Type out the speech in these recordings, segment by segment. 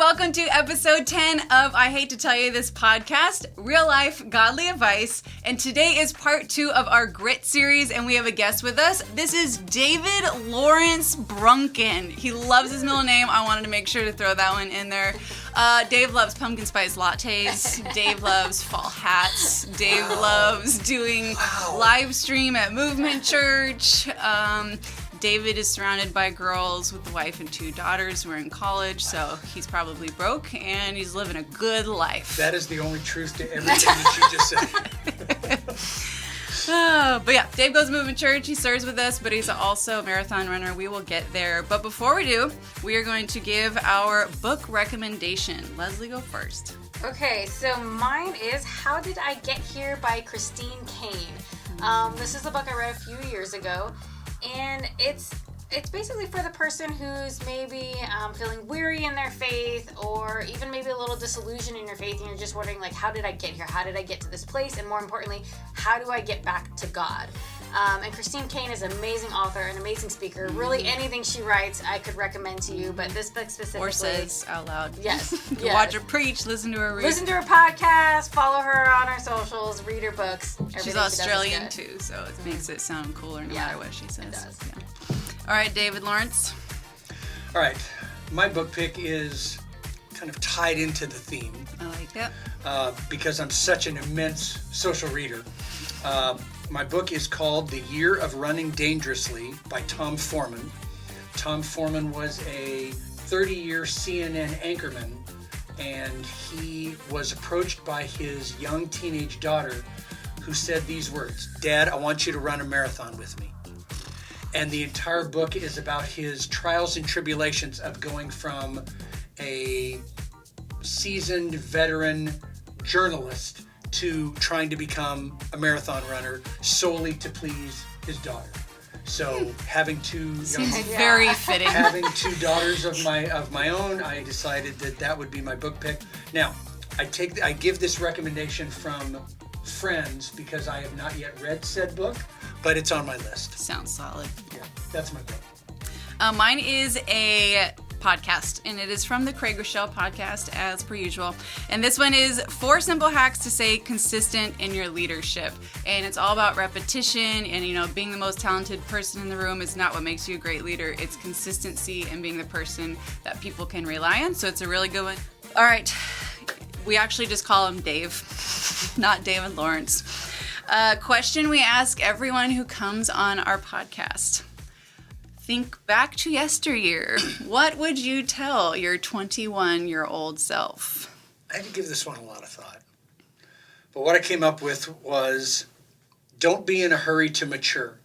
welcome to episode 10 of I Hate to Tell You This podcast, Real Life Godly Advice. And today is part 2 of our Grit series, and we have a guest with us. This is David Lawrence Brunken. He loves his middle name. I wanted to make sure to throw that one in there. Dave loves pumpkin spice lattes. Dave loves fall hats. Dave loves doing live stream at Movement Church. David is surrounded by girls with a wife and 2 daughters who are in college, so he's probably broke and he's living a good life. That is the only truth to everything that she just said. But yeah, Dave goes to Movement Church. He serves with us, but he's also a marathon runner. We will get there. But before we do, we are going to give our book recommendation. Leslie, go first. Okay, so mine is How Did I Get Here by Christine Caine. This is a book I read a few years ago. And it's basically for the person who's maybe feeling weary in their faith, or even maybe a little disillusioned in your faith, and you're just wondering, like, how did I get here? How did I get to this place? And more importantly, how do I get back to God? And Christine Caine is an amazing author, an amazing speaker. Really, anything she writes, I could recommend to you, but this book specifically... Or says out loud. Yes. Yes. Watch her preach, listen to her read. Listen to her podcast, follow her on her socials, read her books. She's Australian too, so it makes it sound cooler no matter what she says. It does. Yeah. All right, David Lawrence. All right, my book pick is kind of tied into the theme. I like it. Because I'm such an immense social reader. My book is called The Year of Running Dangerously by Tom Foreman. Tom Foreman was a 30-year CNN anchorman, and he was approached by his young teenage daughter who said these words, "Dad, I want you to run a marathon with me." And the entire book is about his trials and tribulations of going from a seasoned veteran journalist to trying to become a marathon runner solely to please his daughter. So having very fitting. Having 2 daughters of my own, I decided that would be my book pick. Now, I give this recommendation from friends because I have not yet read said book, but it's on my list. Sounds solid. Yeah, that's my book. Mine is a podcast, and it is from the Craig Rochelle podcast, as per usual. And this one is 4 simple hacks to stay consistent in your leadership. And it's all about repetition, and being the most talented person in the room is not what makes you a great leader. It's consistency and being the person that people can rely on. So it's a really good one. All right, we actually just call him Dave, not David Lawrence. Question we ask everyone who comes on our podcast. Think back to yesteryear. What would you tell your 21-year-old self? I had to give this one a lot of thought. But what I came up with was, don't be in a hurry to mature.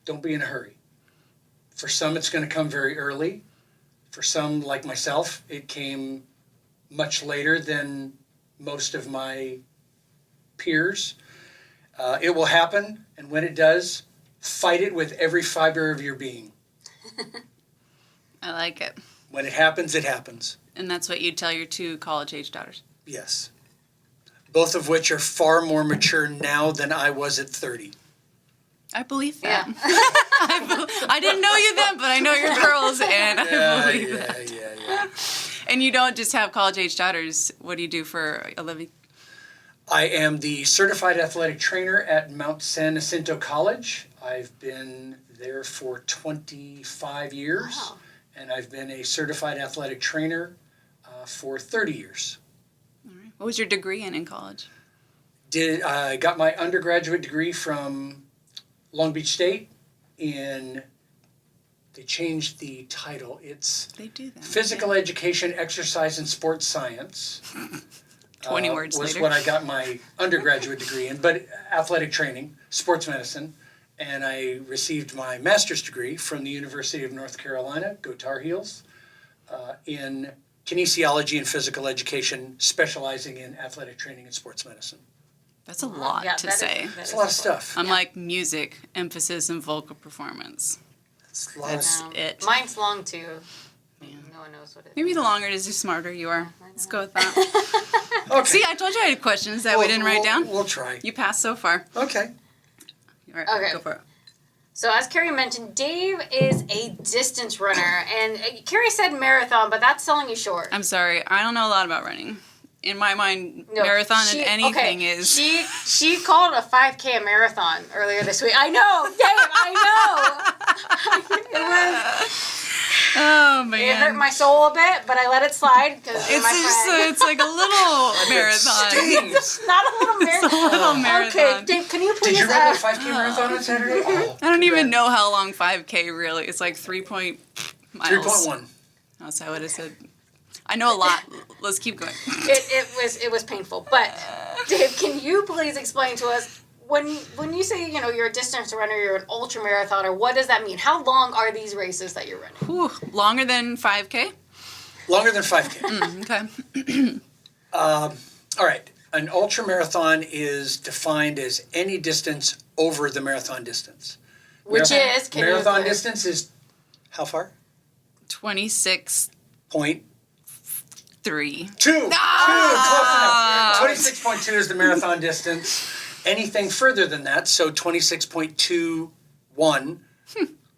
Don't be in a hurry. For some, it's going to come very early. For some, like myself, it came much later than most of my peers. It will happen, and when it does, fight it with every fiber of your being. I like it. When it happens, it happens. And that's what you tell your 2 college-age daughters? Yes. Both of which are far more mature now than I was at 30. I believe that. Yeah. I didn't know you then, but I know your girls, and I believe that. Yeah. And you don't just have college-age daughters. What do you do for a living? I am the certified athletic trainer at Mount San Jacinto College. I've been there for 25 years, wow. And I've been a certified athletic trainer for 30 years. All right. What was your degree in college? I got my undergraduate degree from Long Beach State in, they changed the title. It's Physical Education, Exercise, and Sports Science. 20 words was later. What I got my undergraduate degree in, but athletic training, sports medicine, and I received my master's degree from the University of North Carolina, go Tar Heels, in kinesiology and physical education, specializing in athletic training and sports medicine. That's a lot to say. It's a lot of stuff. I'm like music, emphasis, and vocal performance. That's it. Mine's long too. Yeah. No one knows what it is. Maybe the longer it is, the smarter you are. Let's go with that. Okay. See, I told you I had questions that we didn't write down. We'll try. You passed so far. Okay. All right, okay. Go for it. So as Carrie mentioned, Dave is a distance runner, and Carrie said marathon, but that's selling you short. I'm sorry, I don't know a lot about running. In my mind, marathon and anything is. She called a 5K a marathon earlier this week. I know, Dave, I know. It was. Oh man! It hurt my soul a bit, but I let it slide because it's my friend. It's like a little marathon. It's not a little marathon. It's a little marathon. Okay, Dave, can you please? Did you run a 5K marathon on Saturday? Oh, I don't even know how long 5K really. It's like 3 miles. 3.1. That's how it said. I know a lot. Let's keep going. It was painful, but Dave, can you please explain to us when you say you're a distance runner, you're an ultra marathoner? What does that mean? How long are these races that you're running? Whew, longer than 5K? Longer than 5K. Okay. All right. An ultra marathon is defined as any distance over the marathon distance. Which marathon distance is how far? 26.3. Point 2. Close enough. 26.2 is the marathon distance. Anything further than that, so 26.21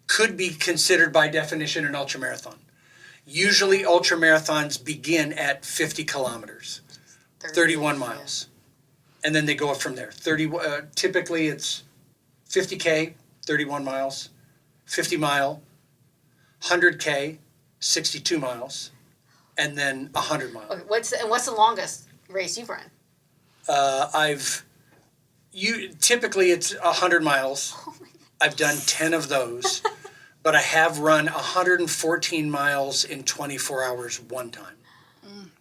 could be considered by definition an ultramarathon. Usually ultramarathons begin at 50 kilometers, 31 miles. And then they go up from there. Typically it's 50K, 31 miles, 50 mile, 100K, 62 miles, and then 100 miles. Okay, what's the longest race you've run? Typically it's 100 miles. Oh my God. I've done 10 of those, but I have run 114 miles in 24 hours one time.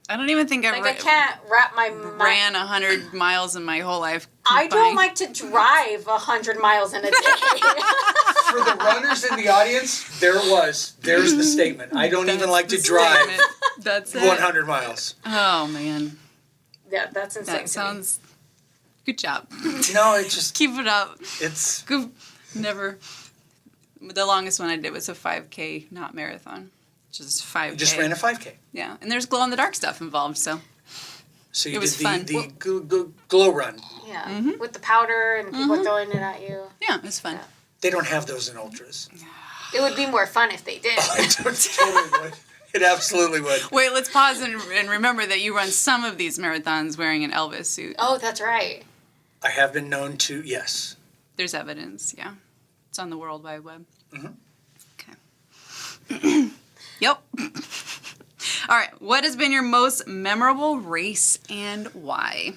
I don't even think I can't wrap my ran 100 miles in my whole life. I don't like to drive 100 miles in a day. For the runners in the audience, there's the statement. I don't even like to drive That's 100 miles. Oh man. Yeah, that's insane. That sounds. Good job. No, it's just Keep it up. It's Good. Never. The longest one I did was a 5K, not marathon. Just 5K. You just ran a 5K. Yeah, and there's glow in the dark stuff involved, so. So you It was did fun. the glow run. Yeah, with the powder and people throwing it at you. Yeah, it was fun. Yeah. They don't have those in ultras. It would be more fun if they did. It totally would. It absolutely would. Wait, let's pause and remember that you run some of these marathons wearing an Elvis suit. Oh, that's right. I have been known to, yes. There's evidence, yeah. It's on the World Wide Web. Mm-hmm. Okay. Yep. All right. What has been your most memorable race and why?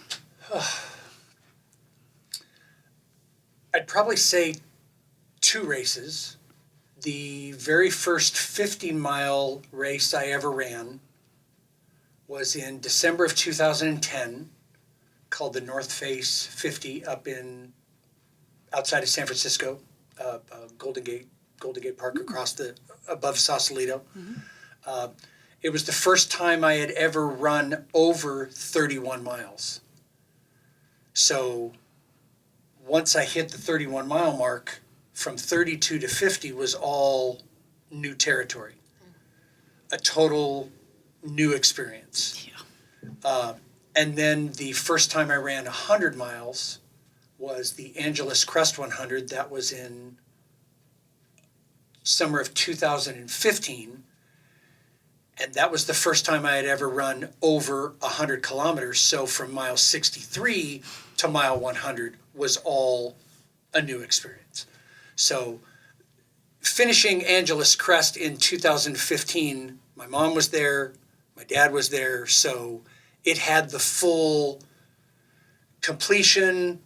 I'd probably say 2 races. The very first 50-mile race I ever ran was in December of 2010, called the North Face 50 up outside of San Francisco, Golden Gate Park above Sausalito. Mm-hmm. It was the first time I had ever run over 31 miles. So once I hit the 31 mile mark, from 32 to 50 was all new territory. A total new experience. Yeah. And then the first time I ran 100 miles was the Angeles Crest 100. That was in summer of 2015. And that was the first time I had ever run over 100 kilometers. So from mile 63 to mile 100 was all a new experience. So finishing Angeles Crest in 2015, my mom was there, my dad was there, so it had the full completion,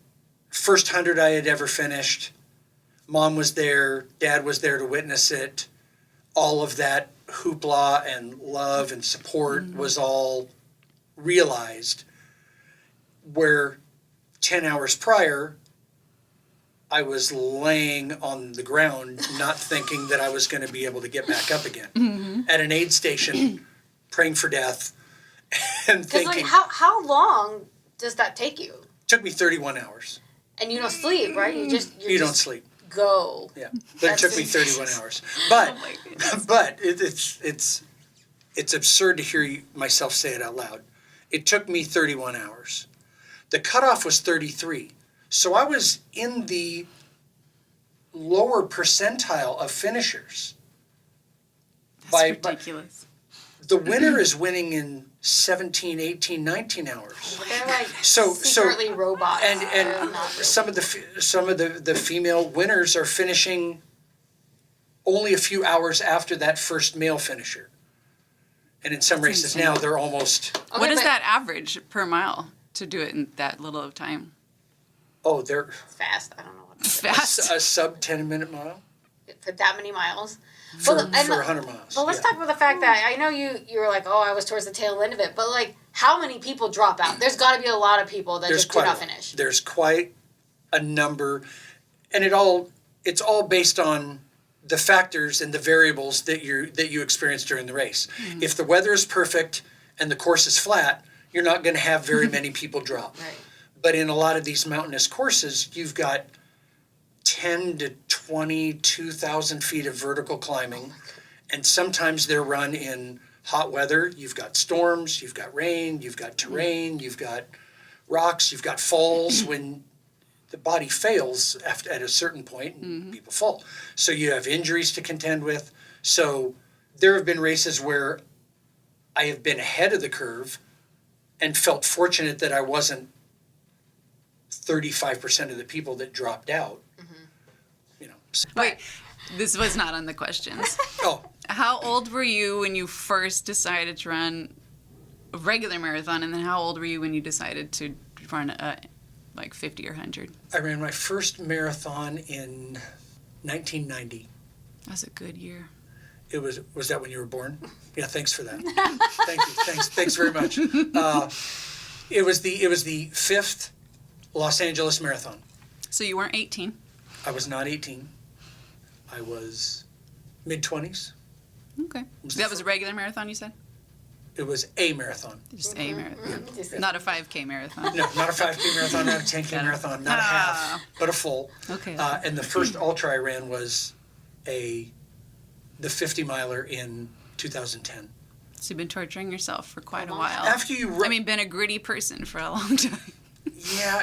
first 100 I had ever finished. Mom was there, Dad was there to witness it. All of that hoopla and love and support was all realized. Where 10 hours prior, I was laying on the ground, not thinking that I was going to be able to get back up again. At an aid station, praying for death, and thinking. How long does that take you? Took me 31 hours. And you don't sleep, right? You don't sleep. Go. Yeah, but it took me 31 hours. But it's absurd to hear myself say it out loud. It took me 31 hours. The cutoff was 33. So I was in the lower percentile of finishers. That's ridiculous. The winner is winning in 17, 18, 19 hours. They're like secretly robots. And some of the female winners are finishing only a few hours after that first male finisher. And in some races now, they're almost... Okay, what is that average per mile to do it in that little of time? Oh, they're... Fast. I don't know what that's fast. A sub 10-minute mile? For that many miles? For 100 miles. But let's talk about the fact that I know you were like, oh, I was towards the tail end of it. But, like, how many people drop out? There's got to be a lot of people that just do not finish. There's quite a number. And it's all based on the factors and the variables that you experience during the race. Mm-hmm. If the weather is perfect and the course is flat, you're not going to have very many people drop. Right. But in a lot of these mountainous courses, you've got 10 to 22,000 feet of vertical climbing, and sometimes they're run in hot weather. You've got storms, you've got rain, you've got terrain, you've got rocks, you've got falls when the body fails at a certain point and people fall. So you have injuries to contend with. So there have been races where I have been ahead of the curve and felt fortunate that I wasn't 35% of the people that dropped out. You know. Wait, this was not on the questions. Oh. How old were you when you first decided to run a regular marathon, and then how old were you when you decided to run like 50 or 100? I ran my first marathon in 1990. That's a good year. It was that when you were born? Yeah, thanks for that. Thank you. Thanks very much. It was the 5th Los Angeles Marathon. So you weren't 18? I was not 18. I was mid-20s. Okay. That was a regular marathon, you said? It was a marathon. Just a marathon. Not a 5K marathon. No, not a 5K marathon, not a 10K marathon, not a half, but a full. Okay. And the first ultra I ran was the 50-miler in 2010. So you've been torturing yourself for quite a while. After you been a gritty person for a long time. Yeah,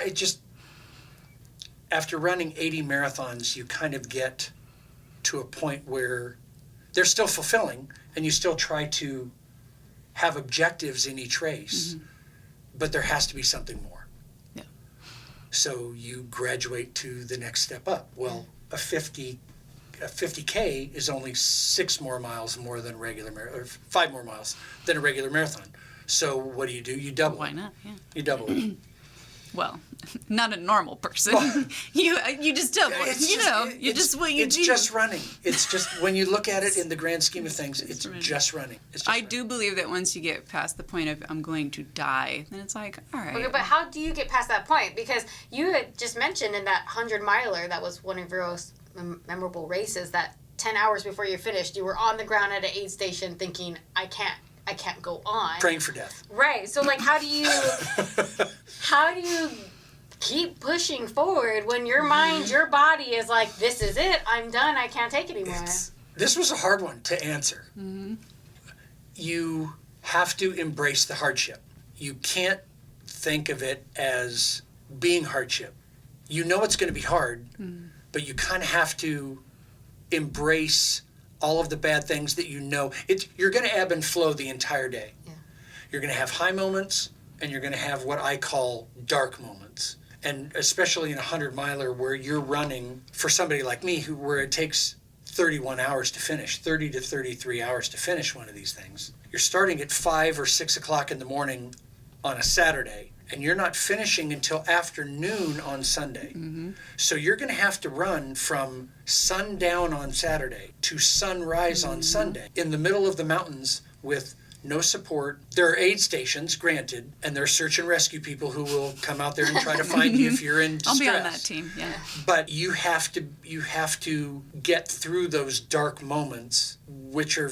after running 80 marathons, you kind of get to a point where they're still fulfilling, and you still try to have objectives in each race, but there has to be something more. Yeah. So you graduate to the next step up. Well, a 50K is only 6 more miles more than a regular marathon, or 5 more miles than a regular marathon. So what do? You double. Why not? Yeah. You double it. Well, not a normal person. Well, you just double. Just what you do. It's just running. It's just when you look at it in the grand scheme of things, it's just running. I do believe that once you get past the point of I'm going to die, then it's like, all right. Okay, but how do you get past that point? Because you had just mentioned in that 100-miler, that was one of your most memorable races, that 10 hours before you finished, you were on the ground at an aid station thinking, I can't go on. Praying for death. Right. So, like, how do you keep pushing forward when your mind, your body is like, this is it, I'm done, I can't take it anymore? This was a hard one to answer. Mm-hmm. You have to embrace the hardship. You can't think of it as being hardship. You know it's going to be hard, but you kind of have to embrace all of the bad things that you know. You're going to ebb and flow the entire day. Yeah. You're going to have high moments, and you're going to have what I call dark moments. And especially in a 100-miler where you're running, for somebody like me, where it takes 31 hours to finish, 30 to 33 hours to finish one of these things. You're starting at 5 or 6 o'clock in the morning on a Saturday, and you're not finishing until afternoon on Sunday. Mm-hmm. So you're going to have to run from sundown on Saturday to sunrise on Sunday in the middle of the mountains with no support. There are aid stations, granted, and there are search and rescue people who will come out there and try to find you if you're in distress. I'll be on that team, yeah. But you have to get through those dark moments, which are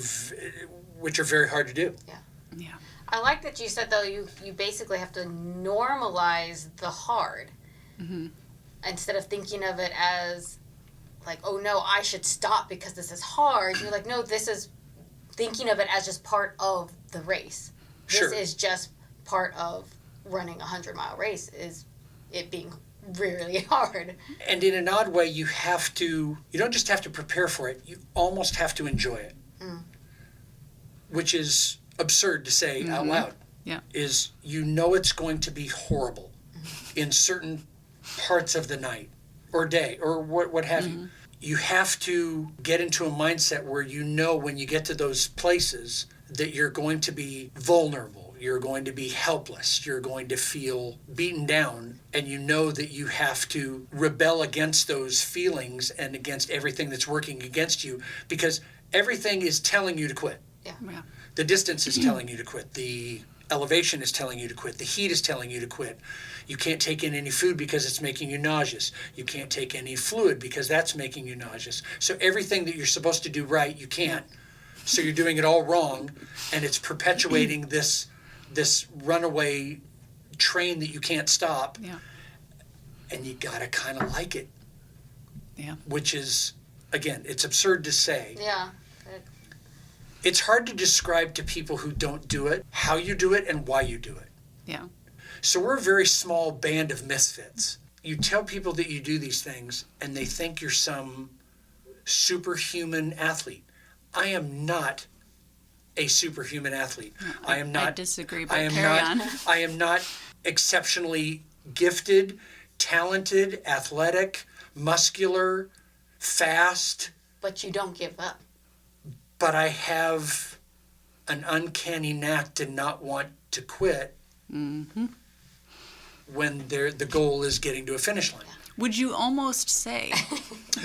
very hard to do. Yeah. Yeah. I like that you said, though, you basically have to normalize the hard. Mm-hmm. Instead of thinking of it as like, oh no, I should stop because this is hard. You're like, no, this is thinking of it as just part of the race. This is just part of running a 100-mile race, is it being really hard. And in an odd way, you don't just have to prepare for it, you almost have to enjoy it. Which is absurd to say out loud. Yeah. Is it's going to be horrible in certain parts of the night or day or what have you. You have to get into a mindset where when you get to those places that you're going to be vulnerable, you're going to be helpless, you're going to feel beaten down, and that you have to rebel against those feelings and against everything that's working against you, because everything is telling you to quit. Yeah. The distance is telling you to quit. The elevation is telling you to quit. The heat is telling you to quit. You can't take in any food because it's making you nauseous. You can't take any fluid because that's making you nauseous. So everything that you're supposed to do right, you can't. So you're doing it all wrong, and it's perpetuating this runaway train that you can't stop. Yeah. And you gotta kind of like it. Yeah. Which is, again, it's absurd to say. Yeah. It's hard to describe to people who don't do it how you do it and why you do it. Yeah. So we're a very small band of misfits. You tell people that you do these things and they think you're some superhuman athlete. I am not a superhuman athlete. I am not. I disagree, but carry on. I am not exceptionally gifted, talented, athletic, muscular, fast. But you don't give up. But I have an uncanny knack to not want to quit when the goal is getting to a finish line. Would you almost say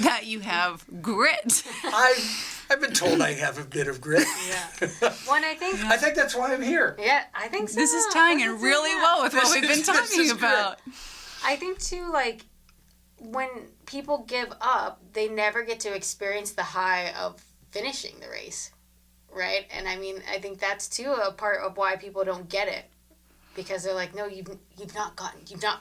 that you have grit? I've been told I have a bit of grit. Yeah. I think that's why I'm here. Yeah, I think so. This is tying in really well with what we've been talking about. I think too, like, when people give up, they never get to experience the high of finishing the race, right? And I mean, I think that's too a part of why people don't get it, because they're like, no, you've not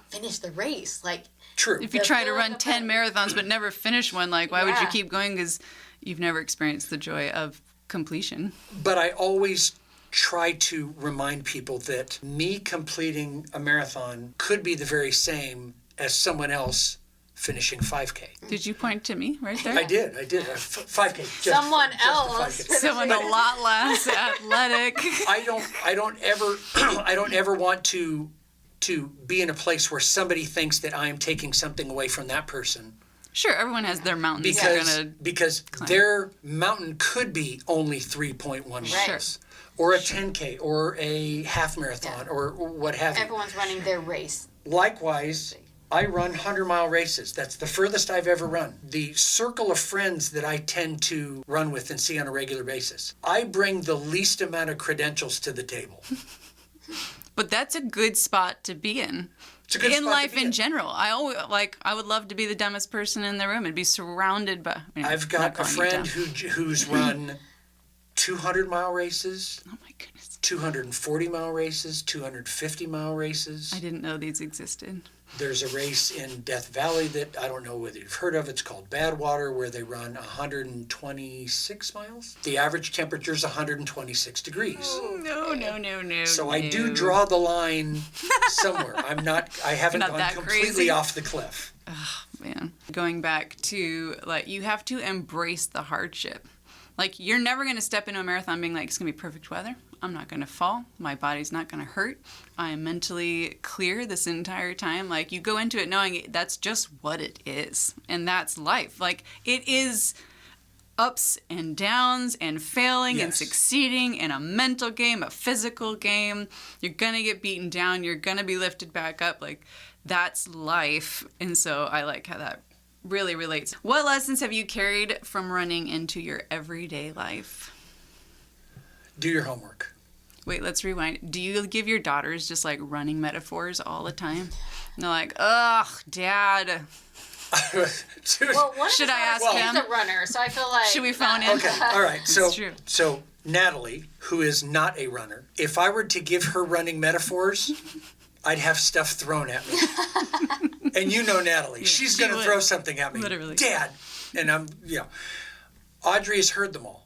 finished the race. Like, true. If you try to run 10 marathons but never finish one, like, why would you keep going? Because you've never experienced the joy of completion. But I always try to remind people that me completing a marathon could be the very same as someone else finishing 5K. Did you point to me right there? I did. 5K. Someone else. Someone a lot less athletic. I don't ever want to be in a place where somebody thinks that I am taking something away from that person. Sure, everyone has their mountains. Because their mountain could be only 3.1 miles. Sure. Or a 10K or a half marathon or what have you. Everyone's running their race. Likewise, I run 100-mile races. That's the furthest I've ever run. The circle of friends that I tend to run with and see on a regular basis, I bring the least amount of credentials to the table. But that's a good spot to be in. It's a good in spot life to be in general. I would love to be the dumbest person in the room and be surrounded by. I've got a friend who's run 200-mile races. Oh my goodness. 240-mile races, 250-mile races. I didn't know these existed. There's a race in Death Valley that I don't know whether you've heard of. It's called Badwater, where they run 126 miles. The average temperature is 126 degrees. Oh, no. So I do draw the line somewhere. I haven't gone completely crazy. off the cliff. Oh, man. Going back to, like, you have to embrace the hardship. Like, you're never going to step into a marathon being like, it's going to be perfect weather. I'm not going to fall. My body's not going to hurt. I am mentally clear this entire time. Like, you go into it knowing that's just what it is. And that's life. Like, it is ups and downs and failing and succeeding in a mental game, a physical game. You're going to get beaten down. You're going to be lifted back up. Like, that's life. And so I like how that really relates. What lessons have you carried from running into your everyday life? Do your homework. Wait, let's rewind. Do you give your daughters just like running metaphors all the time? And they're like, ugh, Dad. Well, should I ask him? He's a runner, so I feel like... Should we phone in? Okay, all right. True. So Natalie, who is not a runner, if I were to give her running metaphors, I'd have stuff thrown at me. And you know Natalie. She's going to throw something at me. Literally. Dad. And Audrey has heard them all.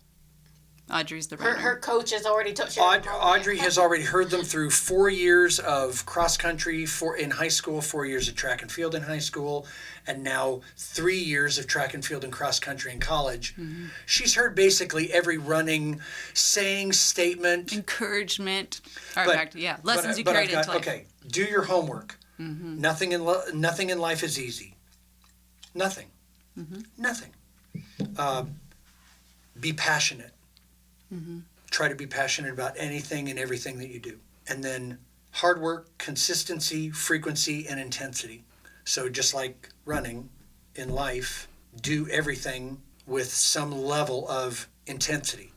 Audrey's the runner. Her coach has already told her. Audrey has already heard them through 4 years of cross country in high school, 4 years of track and field in high school, and now 3 years of track and field and cross country in college. Mm-hmm. She's heard basically every running saying, statement, encouragement, lessons you carried into life. Okay, do your homework. Mm-hmm. Nothing in life is easy. Nothing. Mm-hmm. Nothing. Be passionate. Mm-hmm. Try to be passionate about anything and everything that you do. And then hard work, consistency, frequency, and intensity. So just like running in life, do everything with some level of intensity.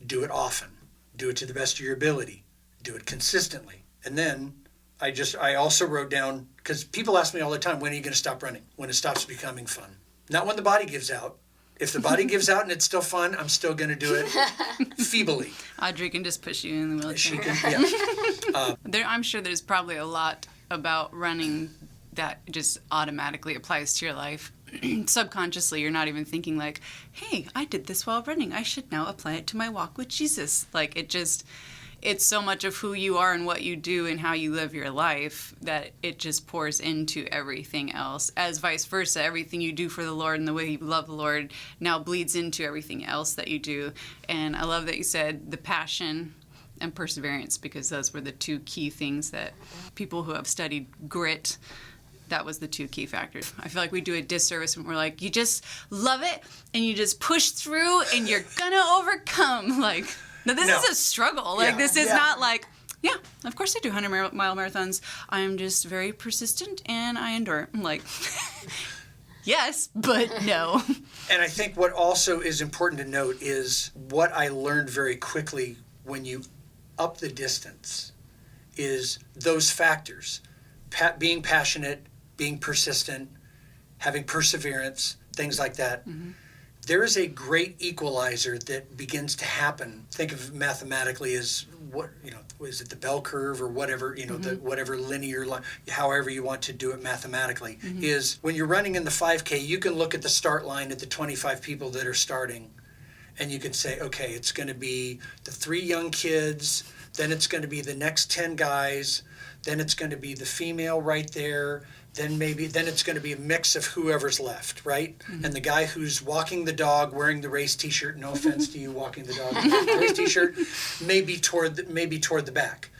Do it often. Do it to the best of your ability. Do it consistently. And then I also wrote down, because people ask me all the time, when are you going to stop running? When it stops becoming fun. Not when the body gives out. If the body gives out and it's still fun, I'm still going to do it feebly. Audrey can just push you in the wheelchair. She can, yeah. I'm sure there's probably a lot about running that just automatically applies to your life. Subconsciously, you're not even thinking like, hey, I did this while running. I should now apply it to my walk with Jesus. Like, it's so much of who you are and what you do and how you live your life that it just pours into everything else. As vice versa, everything you do for the Lord and the way you love the Lord now bleeds into everything else that you do. And I love that you said the passion and perseverance, because those were the two key things that people who have studied grit, that was the two key factors. I feel like we do a disservice when we're like, you just love it and you just push through and you're gonna overcome. Like, no, this is a struggle. Like, this is not like, yeah, of course I do 100-mile marathons. I'm just very persistent and I endure. I'm like, yes, but no. And I think what also is important to note is what I learned very quickly when you up the distance is those factors. Being passionate, being persistent, having perseverance, things like that. Mm-hmm. There is a great equalizer that begins to happen. Think of mathematically as is it the bell curve or whatever, mm-hmm. the whatever linear line, however you want to do it mathematically, mm-hmm. is when you're running in the 5K, you can look at the start line at the 25 people that are starting, and you can say, okay, it's going to be the 3 young kids, then it's going to be the next 10 guys, then it's going to be the female right there, then it's going to be a mix of whoever's left, right? Mm-hmm. And the guy who's walking the dog wearing the race t-shirt, no offense to you walking the dog wearing the race t-shirt, may be toward the back.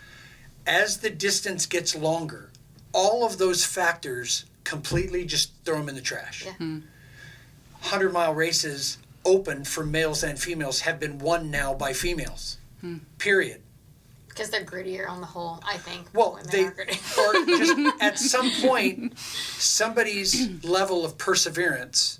As the distance gets longer, all of those factors completely just throw them in the trash. Yeah. Mm-hmm. 100-mile races open for males and females have been won now by females. Period. Because they're grittier on the whole, I think. Well, or just at some point, somebody's level of perseverance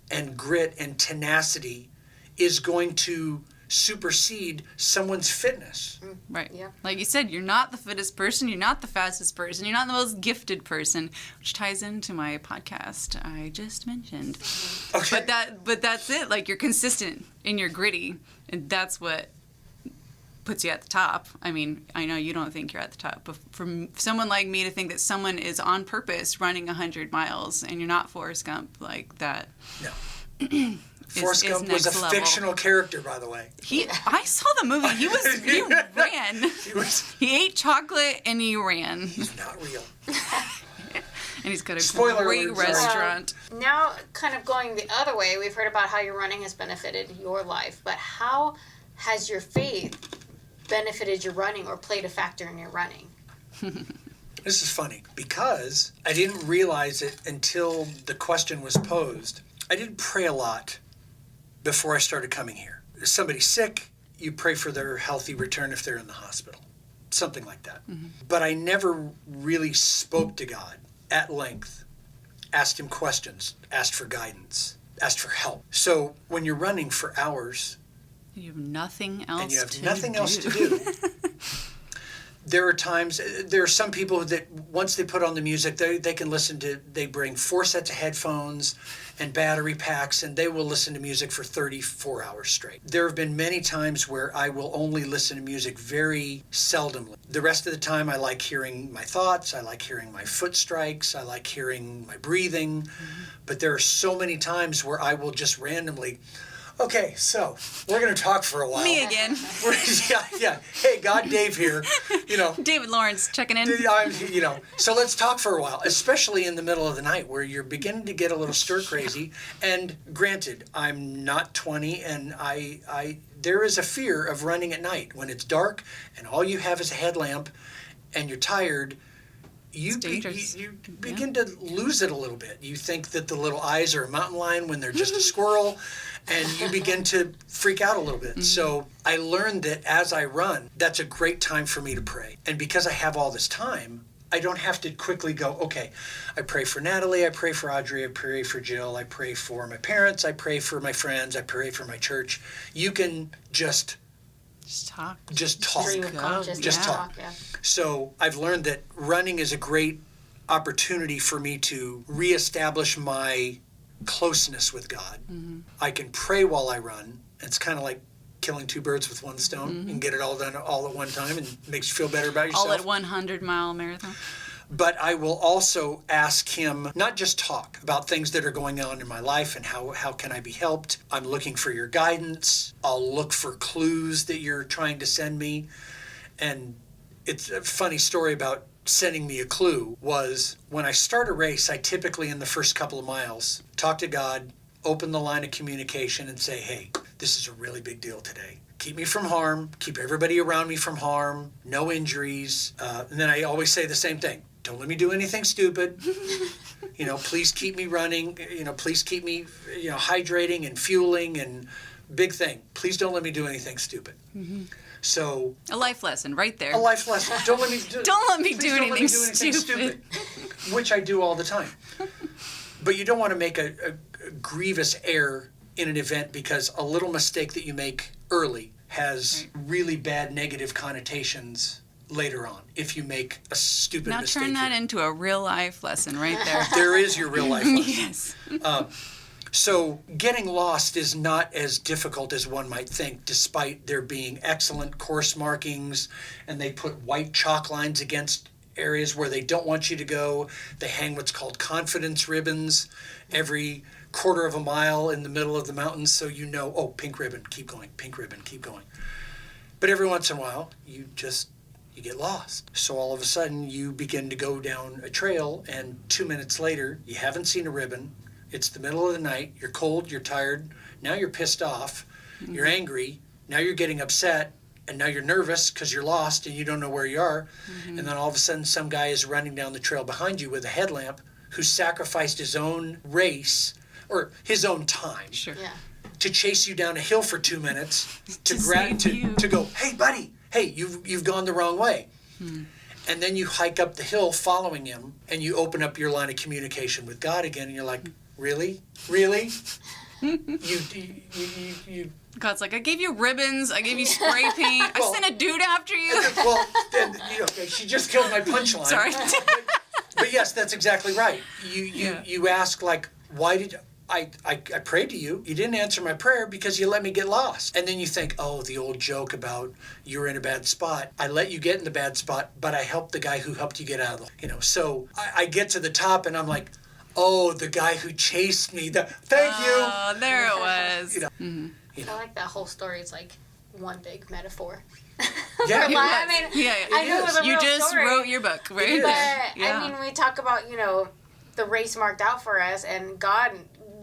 and grit and tenacity is going to supersede someone's fitness. Right. Yeah. Like you said, you're not the fittest person, you're not the fastest person, you're not the most gifted person, which ties into my podcast I just mentioned. Okay. But that's it. Like, you're consistent and you're gritty, and that's what puts you at the top. I mean, I know you don't think you're at the top, but for someone like me to think that someone is on purpose running 100 miles and you're not Forrest Gump, like that. No. Forrest Gump was a fictional character, by the way. I saw the movie. He ran. He ate chocolate and he ran. He's not real. And he's got a great restaurant. Now, kind of going the other way, we've heard about how your running has benefited your life, but how has your faith benefited your running or played a factor in your running? This is funny because I didn't realize it until the question was posed. I didn't pray a lot before I started coming here. If somebody's sick, you pray for their healthy return if they're in the hospital. Something like that. Mm-hmm. But I never really spoke to God at length, asked him questions, asked for guidance, asked for help. So when you're running for hours, you have nothing else and you have nothing else to do. There are some people that once they put on the music, they can listen to, they bring 4 sets of headphones and battery packs, and they will listen to music for 34 hours straight. There have been many times where I will only listen to music very seldomly. The rest of the time I like hearing my thoughts, I like hearing my foot strikes, I like hearing my breathing, but there are so many times where I will just randomly, Okay, so we're going to talk for a while. Me again. Yeah. Hey, God, Dave here. David Lawrence checking in. So let's talk for a while, especially in the middle of the night where you're beginning to get a little stir crazy. And granted, I'm not 20, and there is a fear of running at night when it's dark and all you have is a headlamp and you're tired. You begin to lose it a little bit. You think that the little eyes are a mountain lion when they're just a squirrel, and you begin to freak out a little bit. So I learned that as I run, that's a great time for me to pray. And because I have all this time, I don't have to quickly go, okay, I pray for Natalie, I pray for Audrey, I pray for Jill, I pray for my parents, I pray for my friends, I pray for my church. You can just talk. Stream of consciousness. Talk. Yeah. So I've learned that running is a great opportunity for me to reestablish my closeness with God. I can pray while I run. It's kind of like killing two birds with one stone. You can get it all done all at one time, and it makes you feel better about yourself. All at 100-mile marathon. But I will also ask him, not just talk about things that are going on in my life and how can I be helped. I'm looking for your guidance. I'll look for clues that you're trying to send me. And it's a funny story about sending me a clue was when I start a race, I typically in the first couple of miles talk to God, open the line of communication and say, hey, this is a really big deal today. Keep me from harm, keep everybody around me from harm, no injuries. And then I always say the same thing. Don't let me do anything stupid. Please keep me running. Please keep me, hydrating and fueling, and big thing. Please don't let me do anything stupid. So a life lesson right there. A life lesson. Don't let me do anything stupid. Which I do all the time. But you don't want to make a grievous error in an event, because a little mistake that you make early has really bad negative connotations later on if you make a stupid mistake. Now turn that into a real life lesson right there. There is your real life lesson. Yes. So getting lost is not as difficult as one might think, despite there being excellent course markings, and they put white chalk lines against areas where they don't want you to go. They hang what's called confidence ribbons every quarter of a mile in the middle of the mountains, so oh, pink ribbon, keep going, pink ribbon, keep going. But every once in a while, you get lost. So all of a sudden, you begin to go down a trail, and 2 minutes later, you haven't seen a ribbon. It's the middle of the night. You're cold. You're tired. Now you're pissed off. You're angry. Now you're getting upset. And now you're nervous because you're lost and you don't know where you are. And then all of a sudden, some guy is running down the trail behind you with a headlamp who sacrificed his own race or his own time to chase you down a hill for 2 minutes to go, hey, buddy. Hey, you've gone the wrong way. And then you hike up the hill following him, and you open up your line of communication with God again, and you're like, really? Really? you God's like, I gave you ribbons, I gave you spray paint, I sent a dude after you. Well, then, she just killed my punchline. Sorry. But yes, that's exactly right. You ask, like, why did I prayed to you. You didn't answer my prayer because you let me get lost. And then you think, oh, the old joke about you're in a bad spot. I let you get in the bad spot, but I helped the guy who helped you get out of the, So I get to the top and I'm like, oh, the guy who chased me. Thank you. Oh, there it was. I like that whole story. It's like one big metaphor. Yeah, I know it was a you real just story, wrote your book, right? But we talk about the race marked out for us, and God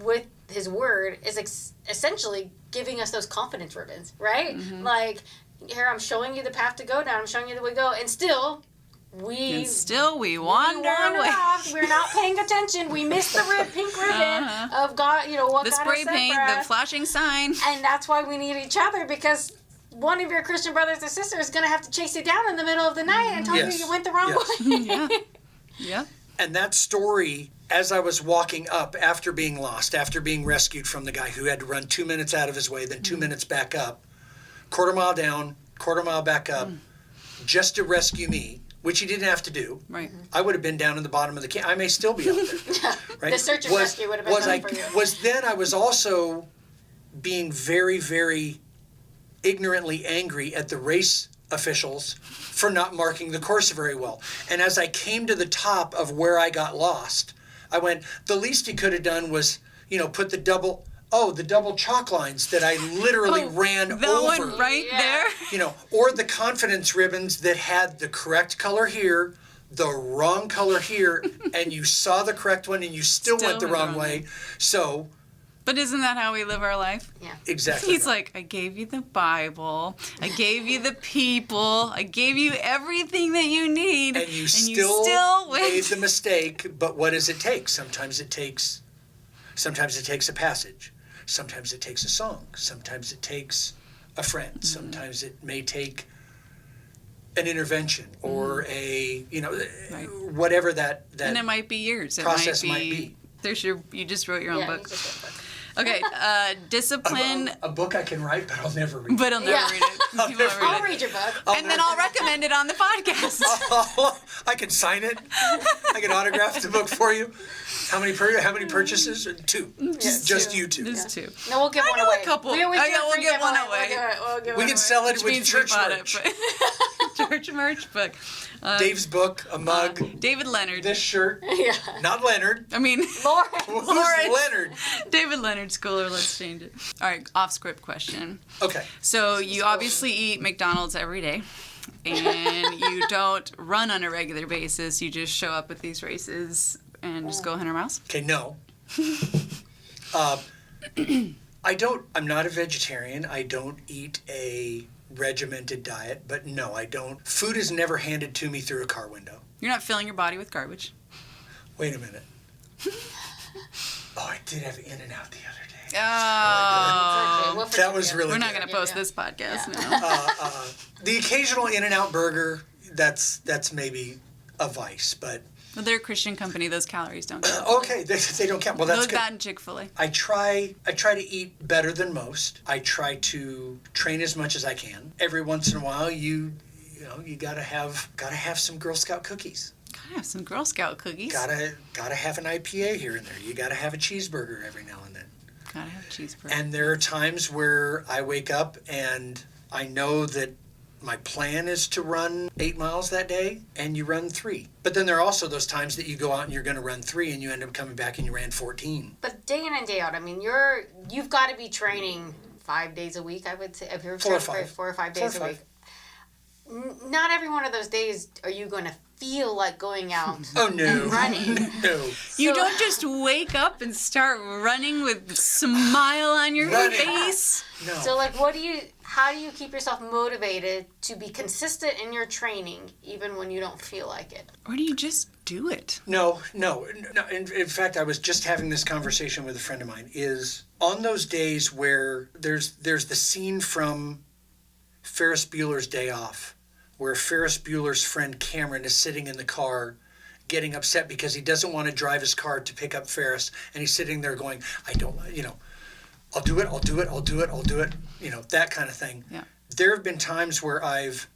with His Word is essentially giving us those confidence ribbons, right? Like, here I'm showing you the path to go down. I'm showing you the way to go, and still we wander away. Off. We're not paying attention. We miss the pink ribbon of God. What the God spray has said paint, for us. the flashing sign, and that's why we need each other, because one of your Christian brothers or sisters is going to have to chase you down in the middle of the night and tell you went the wrong way. Yeah. And that story, as I was walking up after being lost, after being rescued from the guy who had to run 2 minutes out of his way, then 2 minutes back up, quarter mile down, quarter mile back up, just to rescue me, which he didn't have to do. Right. I would have been down in the bottom of the I may still be out there. Right? The search and rescue would have been done for you. I was also being very, very ignorantly angry at the race officials for not marking the course very well. And as I came to the top of where I got lost, I went, the least he could have done was, put the double oh, the double chalk lines that I literally ran that over. one right there. You know, or the confidence ribbons that had the correct color here, the wrong color here, and you saw the correct one and you still went the wrong way. So... But isn't that how we live our life? Yeah. Exactly. He's like, I gave you the Bible, I gave you the people, I gave you everything that you need, and you still went. made the mistake. But what does it take? Sometimes it takes a passage. Sometimes it takes a song. Sometimes it takes a friend. Mm-hmm. Sometimes it may take an intervention or a, you know, whatever that and it might be years. Process might be. You just wrote your own book. You just wrote a book. Okay, discipline. A book I can write, but I'll never read. But I'll never read it. I'll read your book. And then I'll recommend it on the podcast. I can sign it. I can autograph the book for you. How many purchases? 2. Just you 2. Just 2. No, we'll give one away. A couple. We'll give one away. We can sell it with church merch. Church merch book. Dave's book, a mug. David Leonard. This shirt. Yeah. Not Leonard. I mean, Lawrence. Who's Leonard? David Leonard Schooler. Let's change it. All right, off script question. Okay. So you obviously eat McDonald's every day, and you don't run on a regular basis. You just show up at these races and just go 100 miles. Okay, no. I'm not a vegetarian. I don't eat a regimented diet, but no, I don't. Food is never handed to me through a car window. You're not filling your body with garbage. Wait a minute. I did have In-N-Out the other day. Oh. That was really good. We're not going to post this podcast now. The occasional In-N-Out burger, that's maybe a vice, but... Well, they're a Christian company. Those calories don't count. Okay, they don't count. Well, that's Those good. bad in Chick-fil-A. I try to eat better than most. I try to train as much as I can. Every once in a while, you gotta have some Girl Scout cookies. Gotta have some Girl Scout cookies. Gotta have an IPA here and there. You gotta have a cheeseburger every now and then. Gotta have a cheeseburger. And there are times where I wake up and I know that my plan is to run 8 miles that day, and you run 3. But then there are also those times that you go out and you're going to run 3, and you end up coming back and you ran 14. But day in and day out, I mean, you've got to be training 5 days a week, I would say. If you're 4 or 5. 4 or 5 days a week. Not every one of those days are you going to feel like going out and running. No. You don't just wake up and start running with a smile on your face. No. So, like, how do you keep yourself motivated to be consistent in your training even when you don't feel like it? Or do you just do it? No. In fact, I was just having this conversation with a friend of mine, is on those days where there's the scene from Ferris Bueller's Day Off, where Ferris Bueller's friend Cameron is sitting in the car getting upset because he doesn't want to drive his car to pick up Ferris, and he's sitting there going, I'll do it, that kind of thing. Yeah. There have been times where I've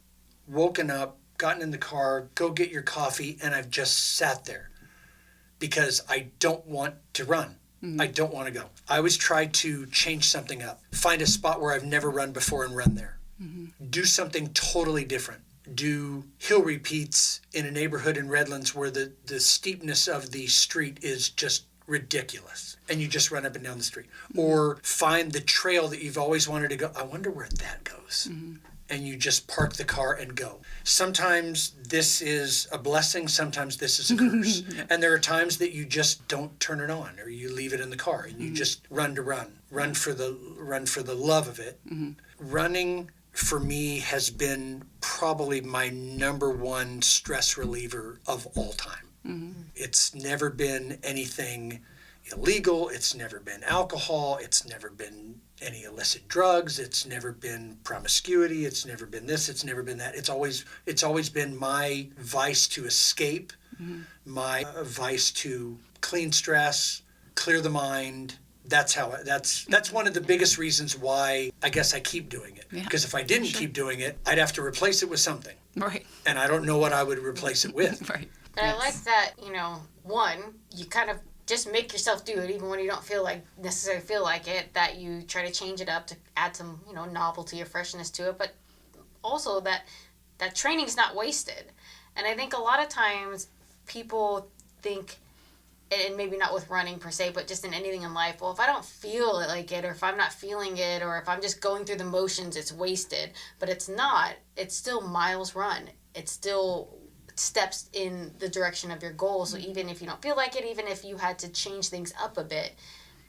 woken up, gotten in the car, go get your coffee, and I've just sat there because I don't want to run. Mm-hmm. I don't want to go. I always try to change something up, find a spot where I've never run before and run there. Mm-hmm. Do something totally different. Do hill repeats in a neighborhood in Redlands where the steepness of the street is just ridiculous, and you just run up and down the street. Mm-hmm. Or find the trail that you've always wanted to go. I wonder where that goes. Mm-hmm. And you just park the car and go. Sometimes this is a blessing, sometimes this is a curse. Yeah. And there are times that you just don't turn it on, or you leave it in the car and you just run for the love of it. Mm-hmm. Running for me has been probably my number one stress reliever of all time. Mm-hmm. It's never been anything illegal. It's never been alcohol. It's never been any illicit drugs. It's never been promiscuity. It's never been this. It's never been that. It's always been my vice to escape, mm-hmm. my vice to clean stress, clear the mind. That's one of the biggest reasons why I guess I keep doing it. Because if I didn't keep doing it, I'd have to replace it with something. Right. And I don't know what I would replace it with. Right. But I like that, one, you kind of just make yourself do it even when you don't necessarily feel like it, that you try to change it up to add some, novelty or freshness to it, but also that training is not wasted. And I think a lot of times people think and maybe not with running per se, but just in anything in life, well, if I don't feel it like it, or if I'm not feeling it, or if I'm just going through the motions, it's wasted. But it's not. It's still miles run. It's still steps in the direction of your goal. So even if you don't feel like it, even if you had to change things up a bit,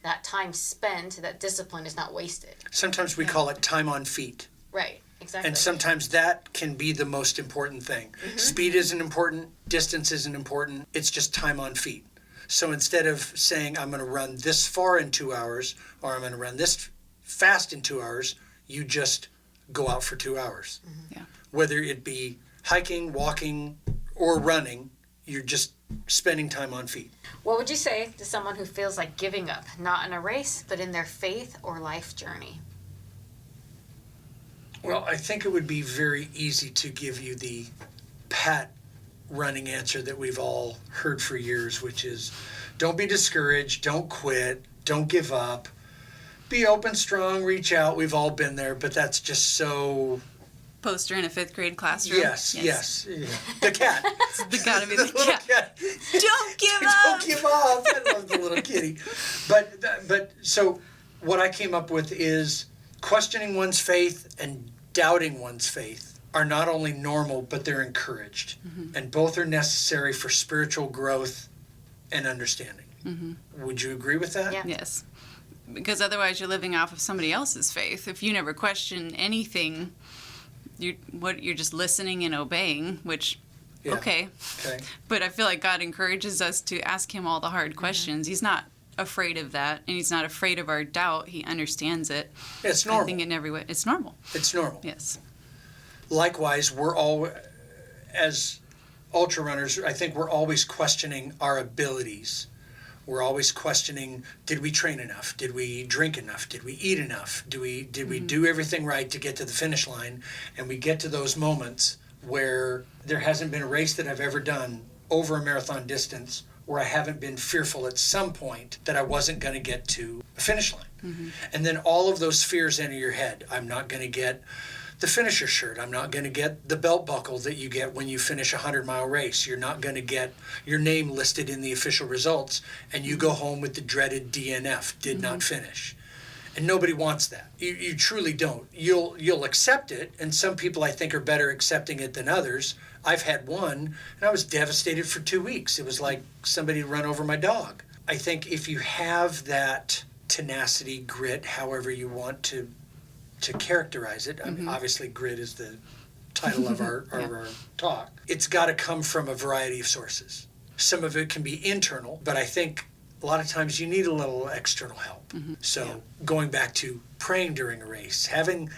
that time spent, that discipline is not wasted. Sometimes we call it time on feet. Right, exactly. And sometimes that can be the most important thing. Speed isn't important, distance isn't important, it's just time on feet. So instead of saying, I'm going to run this far in 2 hours, or I'm going to run this fast in 2 hours, you just go out for 2 hours. Yeah. Whether it be hiking, walking, or running, you're just spending time on feet. What would you say to someone who feels like giving up, not in a race, but in their faith or life journey? Well, I think it would be very easy to give you the pat running answer that we've all heard for years, which is don't be discouraged, don't quit, don't give up, be open, strong, reach out. We've all been there, but that's just so... Poster in a 5th grade classroom. Yes. Yeah. The cat. It's gotta be the little cat. Don't give up. Don't give up. I love the little kitty. But so what I came up with is questioning one's faith and doubting one's faith are not only normal, but they're encouraged. And both are necessary for spiritual growth and understanding. Would you agree with that? Yeah. Yes. Because otherwise you're living off of somebody else's faith. If you never question anything, you're just listening and obeying, which, Yeah. okay. But I feel like God encourages us to ask him all the hard questions. He's not afraid of that, and he's not afraid of our doubt. He understands it. It's normal. I think in every way. It's normal. It's normal. Yes. Likewise, we're all, as ultra runners, I think we're always questioning our abilities. We're always questioning, did we train enough? Did we drink enough? Did we eat enough? Did we do everything right to get to the finish line? And we get to those moments where there hasn't been a race that I've ever done over a marathon distance where I haven't been fearful at some point that I wasn't going to get to a finish line. And then all of those fears enter your head. I'm not going to get the finisher shirt. I'm not going to get the belt buckle that you get when you finish a 100-mile race. You're not going to get your name listed in the official results, and you go home with the dreaded DNF, did not finish. And nobody wants that. You truly don't. You'll accept it, and some people I think are better accepting it than others. I've had one, and I was devastated for 2 weeks. It was like somebody run over my dog. I think if you have that tenacity, grit, however you want to characterize it. I mean, obviously, grit is the title of our talk. It's got to come from a variety of sources. Some of it can be internal, but I think a lot of times you need a little external help. So going back to praying during a race, having,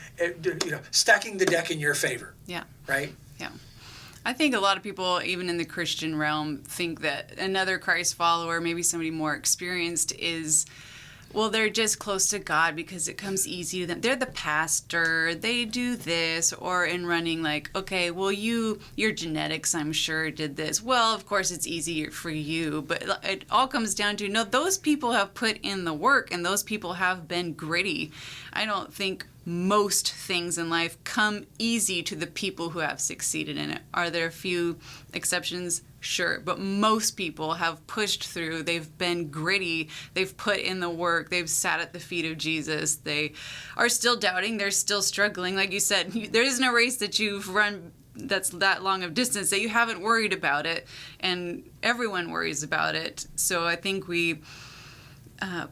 stacking the deck in your favor. Yeah. Right? Yeah. I think a lot of people, even in the Christian realm, think that another Christ follower, maybe somebody more experienced, is... well, they're just close to God because it comes easy to them. They're the pastor. They do this. Or in running, like, okay, well, your genetics, I'm sure, did this. Well, of course, it's easier for you. But it all comes down to, no, those people have put in the work, and those people have been gritty. I don't think most things in life come easy to the people who have succeeded in it. Are there a few exceptions? Sure, but most people have pushed through. They've been gritty. They've put in the work. They've sat at the feet of Jesus. They are still doubting. They're still struggling. Like you said, there isn't a race that you've run that's that long of distance that you haven't worried about it, and everyone worries about it. So I think we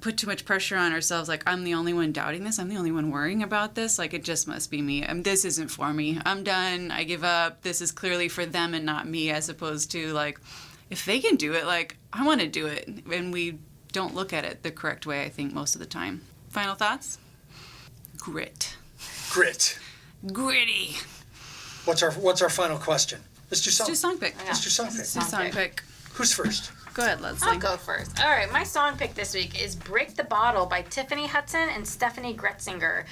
put too much pressure on ourselves, like, I'm the only one doubting this, I'm the only one worrying about this, like, it just must be me. This isn't for me. I'm done. I give up. This is clearly for them and not me, as opposed to, like, if they can do it, like, I want to do it. And we don't look at it the correct way, I think, most of the time. Final thoughts? Grit. Grit. Gritty. What's our final question? Let's do song. Let's do song pick. Let's do song pick. Let's do song pick. Who's first? Go ahead, Leslie. I'll go first. All right, my song pick this week is Break the Bottle by Tiffany Hudson and Stephanie Gretzinger.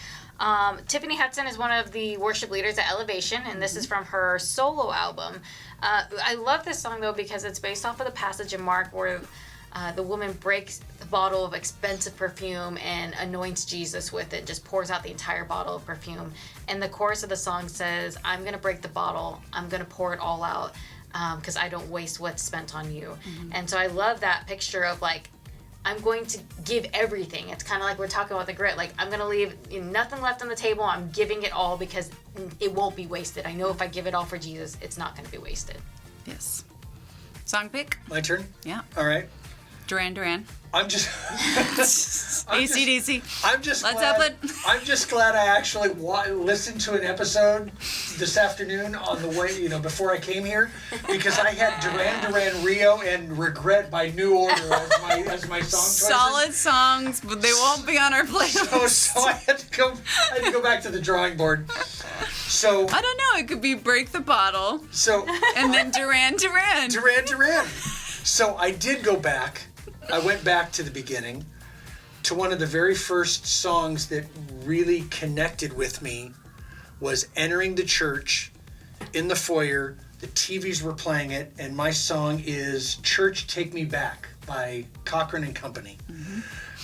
Tiffany Hudson is one of the worship leaders at Elevation, and this is from her solo album. I love this song, though, because it's based off of the passage in Mark where the woman breaks the bottle of expensive perfume and anoints Jesus with it, just pours out the entire bottle of perfume. And the chorus of the song says, I'm going to break the bottle. I'm going to pour it all out. because I don't waste what's spent on you. And so I love that picture of like, I'm going to give everything. It's kind of like we're talking about the grit. Like, I'm going to leave nothing left on the table. I'm giving it all because it won't be wasted. I know if I give it all for Jesus, it's not going to be wasted. Yes. Song pick? My turn? Yeah. All right. Duran Duran. I'm just AC/DC. I'm just Led glad, Zeppelin. I'm just glad I actually listened to an episode this afternoon on the way, before I came here, because I had Duran Duran, Rio, and Regret by New Order as my song choices. Solid songs, but they won't be on our playlist. So I had to go back to the drawing board. So I don't know. It could be Break the Bottle. So and then Duran Duran. Duran Duran. So I did go back. I went back to the beginning to one of the very first songs that really connected with me was entering the church in the foyer. The TVs were playing it, and my song is Church Take Me Back by Cochran and Company.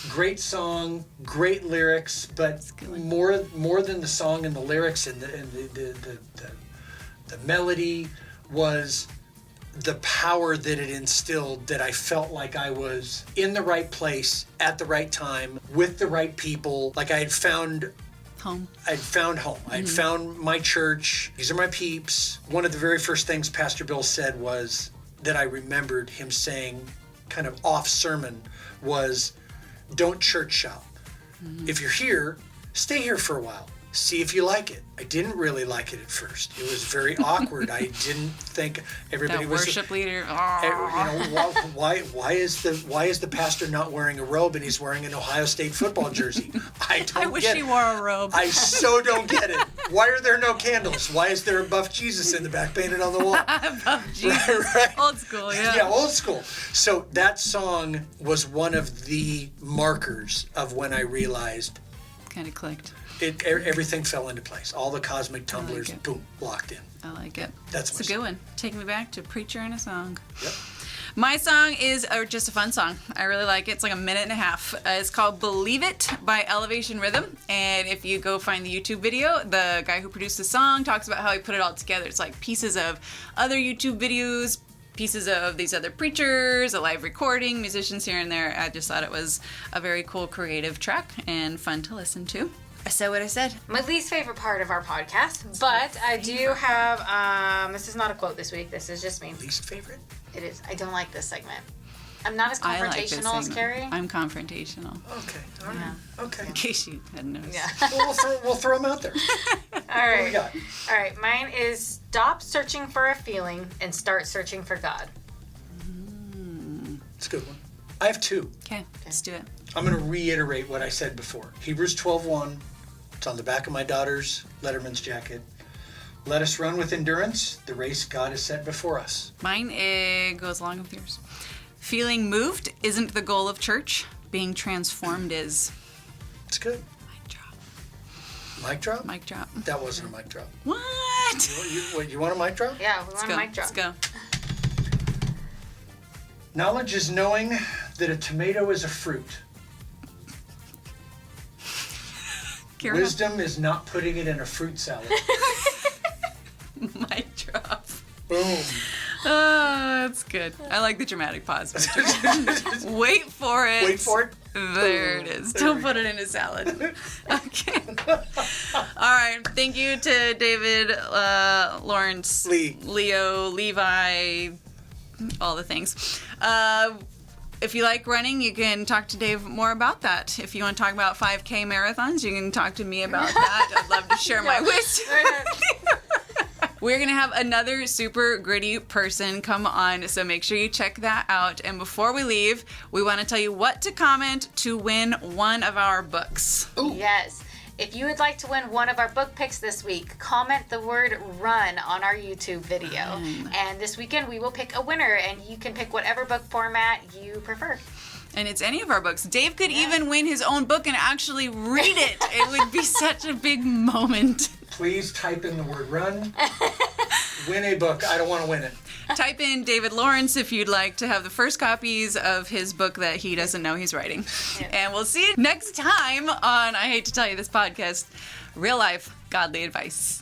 Great song, great lyrics, but more than the song and the lyrics and the melody was the power that it instilled, that I felt like I was in the right place at the right time with the right people. Like I had found home. I'd found home. I'd found my church. These are my peeps. One of the very first things Pastor Bill said was that I remembered him saying kind of off sermon was, don't church shop. If you're here, stay here for a while. See if you like it. I didn't really like it at first. It was very awkward. I didn't think everybody That was worship leader. Why is the pastor not wearing a robe and he's wearing an Ohio State football jersey? I wish he wore a robe. I so don't get it. Why are there no candles? Why is there a buff Jesus in the back painted on the wall? Buff Jesus. Right. Old school, yeah. Yeah, old school. So that song was one of the markers of when I realized Kind of clicked. everything fell into place. All the cosmic tumblers, it. boom, locked in. I like it. That's It's a good one. Take me back to Preacher and a Song. Yep. My song is just a fun song. I really like it. It's like a minute and a half. It's called Believe It by Elevation Rhythm. And if you go find the YouTube video, the guy who produced the song talks about how he put it all together. It's like pieces of other YouTube videos, pieces of these other preachers, a live recording, musicians here and there. I just thought it was a very cool, creative track and fun to listen to. I said what I said. My least favorite part of our podcast, but I do have, this is not a quote this week, this is just me. Least favorite? It is. I don't like this segment. I'm not as I like this confrontational as segment. Carrie. I'm confrontational, Okay. All right. Yeah. Okay. in case you hadn't noticed. Yeah. Well, we'll throw them out there. All What do we right. got? All right. Mine is stop searching for a feeling and start searching for God. It's a good one. I have two. Okay, let's do it. I'm going to reiterate what I said before. Hebrews 12:1. It's on the back of my daughter's Letterman's jacket. Let us run with endurance the race God has set before us. Mine goes along with yours. Feeling moved isn't the goal of church. Being transformed is. It's good. Mic drop. Mic drop? Mic drop. That wasn't a mic drop. What? You want a mic drop? Yeah, we want a mic drop. Let's go. Knowledge is knowing that a tomato is a fruit. Karen, Wisdom is not putting it in a fruit salad. mic drop. Boom. Oh, that's good. I like the dramatic pause. Wait for it. Wait for it. There it is. Don't put it in a salad. Okay. All right. Thank you to David, Lawrence, Leo, Levi, all the things. If you like running, you can talk to Dave more about that. If you want to talk about 5K marathons, you can talk to me about that. I'd love to share my wisdom. We're going to have another super gritty person come on, so make sure you check that out. And before we leave, we want to tell you what to comment to win one of our books. Ooh. Yes. If you would like to win one of our book picks this week, comment the word run on our YouTube video. And this weekend we will pick a winner, and you can pick whatever book format you prefer. And it's any of our books. Dave could even win his own book and actually read it. It would be such a big moment. Please type in the word run. Win a book. I don't want to win it. Type in David Lawrence if you'd like to have the first copies of his book that he doesn't know he's writing. Yeah. And we'll see you next time on I Hate to Tell You This podcast, Real Life Godly Advice.